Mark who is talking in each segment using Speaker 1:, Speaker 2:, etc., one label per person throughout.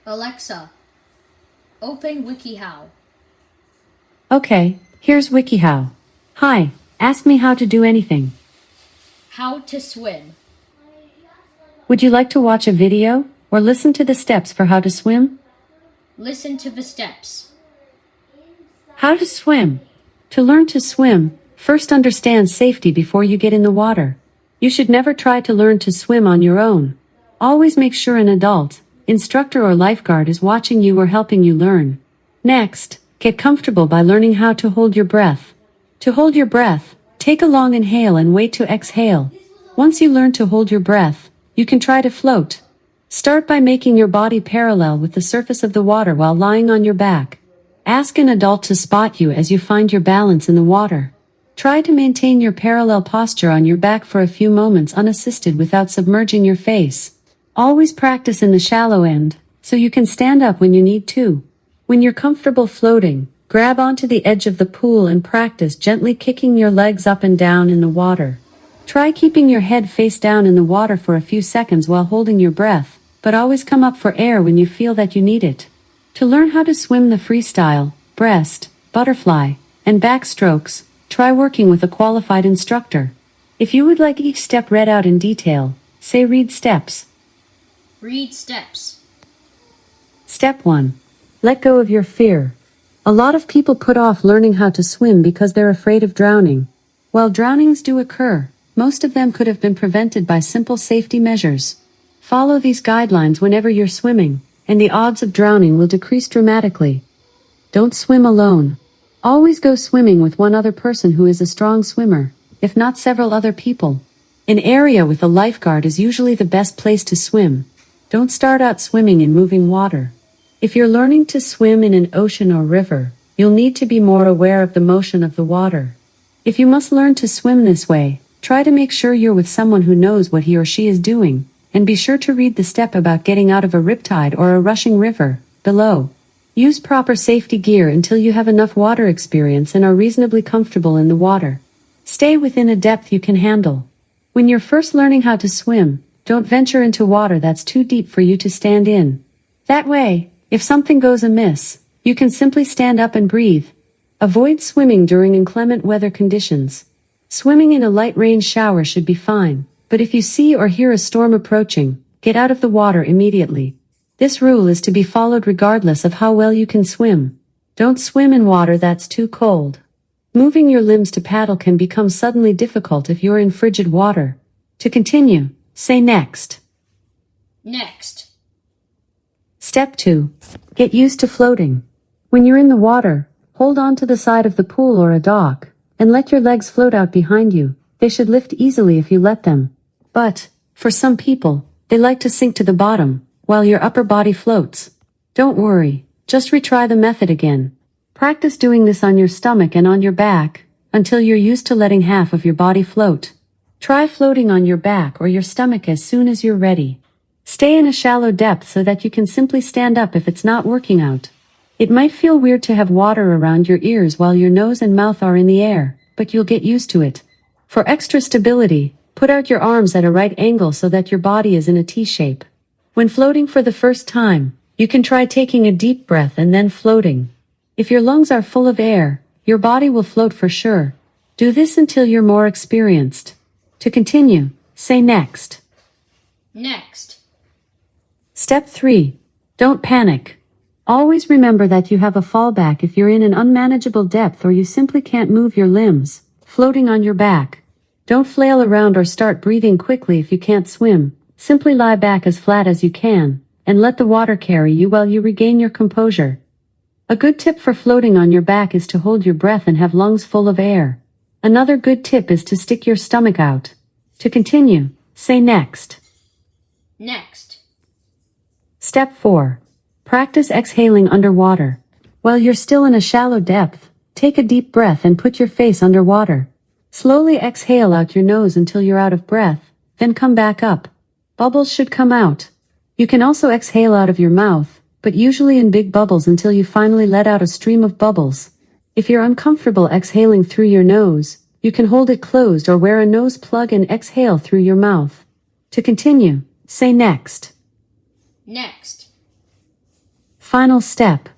Speaker 1: Alexa, open WikiHow.
Speaker 2: Okay, here's WikiHow. Hi, ask me how to do anything.
Speaker 1: How to swim.
Speaker 2: Would you like to watch a video or listen to the steps for how to swim?
Speaker 1: Listen to the steps.
Speaker 2: How to swim. To learn to swim, first understand safety before you get in the water. You should never try to learn to swim on your own. Always make sure an adult, instructor or lifeguard is watching you or helping you learn. Next, get comfortable by learning how to hold your breath. To hold your breath, take a long inhale and wait to exhale. Once you learn to hold your breath, you can try to float. Start by making your body parallel with the surface of the water while lying on your back. Ask an adult to spot you as you find your balance in the water. Try to maintain your parallel posture on your back for a few moments unassisted without submerging your face. Always practice in the shallow end, so you can stand up when you need to. When you're comfortable floating, grab onto the edge of the pool and practice gently kicking your legs up and down in the water. Try keeping your head face down in the water for a few seconds while holding your breath, but always come up for air when you feel that you need it. To learn how to swim the freestyle, breast, butterfly, and backstrokes, try working with a qualified instructor. If you would like each step read out in detail, say read steps.
Speaker 1: Read steps.
Speaker 2: Step 1. Let go of your fear. A lot of people put off learning how to swim because they're afraid of drowning. While drownings do occur, most of them could have been prevented by simple safety measures. Follow these guidelines whenever you're swimming, and the odds of drowning will decrease dramatically. Don't swim alone. Always go swimming with one other person who is a strong swimmer, if not several other people. An area with a lifeguard is usually the best place to swim. Don't start out swimming in moving water. If you're learning to swim in an ocean or river, you'll need to be more aware of the motion of the water. If you must learn to swim this way, try to make sure you're with someone who knows what he or she is doing, and be sure to read the step about getting out of a riptide or a rushing river below. Use proper safety gear until you have enough water experience and are reasonably comfortable in the water. Stay within a depth you can handle. When you're first learning how to swim, don't venture into water that's too deep for you to stand in. That way, if something goes amiss, you can simply stand up and breathe. Avoid swimming during inclement weather conditions. Swimming in a light rain shower should be fine, but if you see or hear a storm approaching, get out of the water immediately. This rule is to be followed regardless of how well you can swim. Don't swim in water that's too cold. Moving your limbs to paddle can become suddenly difficult if you're in frigid water. To continue, say next.
Speaker 1: Next.
Speaker 2: Step 2. Get used to floating. When you're in the water, hold on to the side of the pool or a dock, and let your legs float out behind you. They should lift easily if you let them. But, for some people, they like to sink to the bottom, while your upper body floats. Don't worry, just retry the method again. Practice doing this on your stomach and on your back, until you're used to letting half of your body float. Try floating on your back or your stomach as soon as you're ready. Stay in a shallow depth so that you can simply stand up if it's not working out. It might feel weird to have water around your ears while your nose and mouth are in the air, but you'll get used to it. For extra stability, put out your arms at a right angle so that your body is in a T shape. When floating for the first time, you can try taking a deep breath and then floating. If your lungs are full of air, your body will float for sure. Do this until you're more experienced. To continue, say next.
Speaker 1: Next.
Speaker 2: Step 3. Don't panic. Always remember that you have a fallback if you're in an unmanageable depth or you simply can't move your limbs, floating on your back. Don't flail around or start breathing quickly if you can't swim. Simply lie back as flat as you can, and let the water carry you while you regain your composure. A good tip for floating on your back is to hold your breath and have lungs full of air. Another good tip is to stick your stomach out. To continue, say next.
Speaker 1: Next.
Speaker 2: Step 4. Practice exhaling underwater. While you're still in a shallow depth, take a deep breath and put your face underwater. Slowly exhale out your nose until you're out of breath, then come back up. Bubbles should come out. You can also exhale out of your mouth, but usually in big bubbles until you finally let out a stream of bubbles. If you're uncomfortable exhaling through your nose, you can hold it closed or wear a nose plug and exhale through your mouth. To continue, say next.
Speaker 1: Next.
Speaker 2: Final step.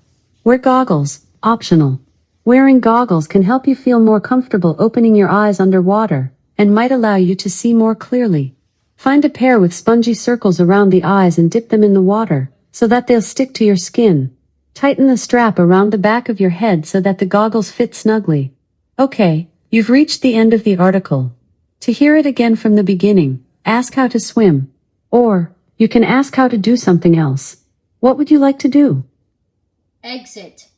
Speaker 2: Wear goggles, optional. Wearing goggles can help you feel more comfortable opening your eyes underwater, and might allow you to see more clearly. Find a pair with spongy circles around the eyes and dip them in the water, so that they'll stick to your skin. Tighten the strap around the back of your head so that the goggles fit snugly. Okay, you've reached the end of the article. To hear it again from the beginning, ask how to swim. Or, you can ask how to do something else. What would you like to do?
Speaker 1: Exit.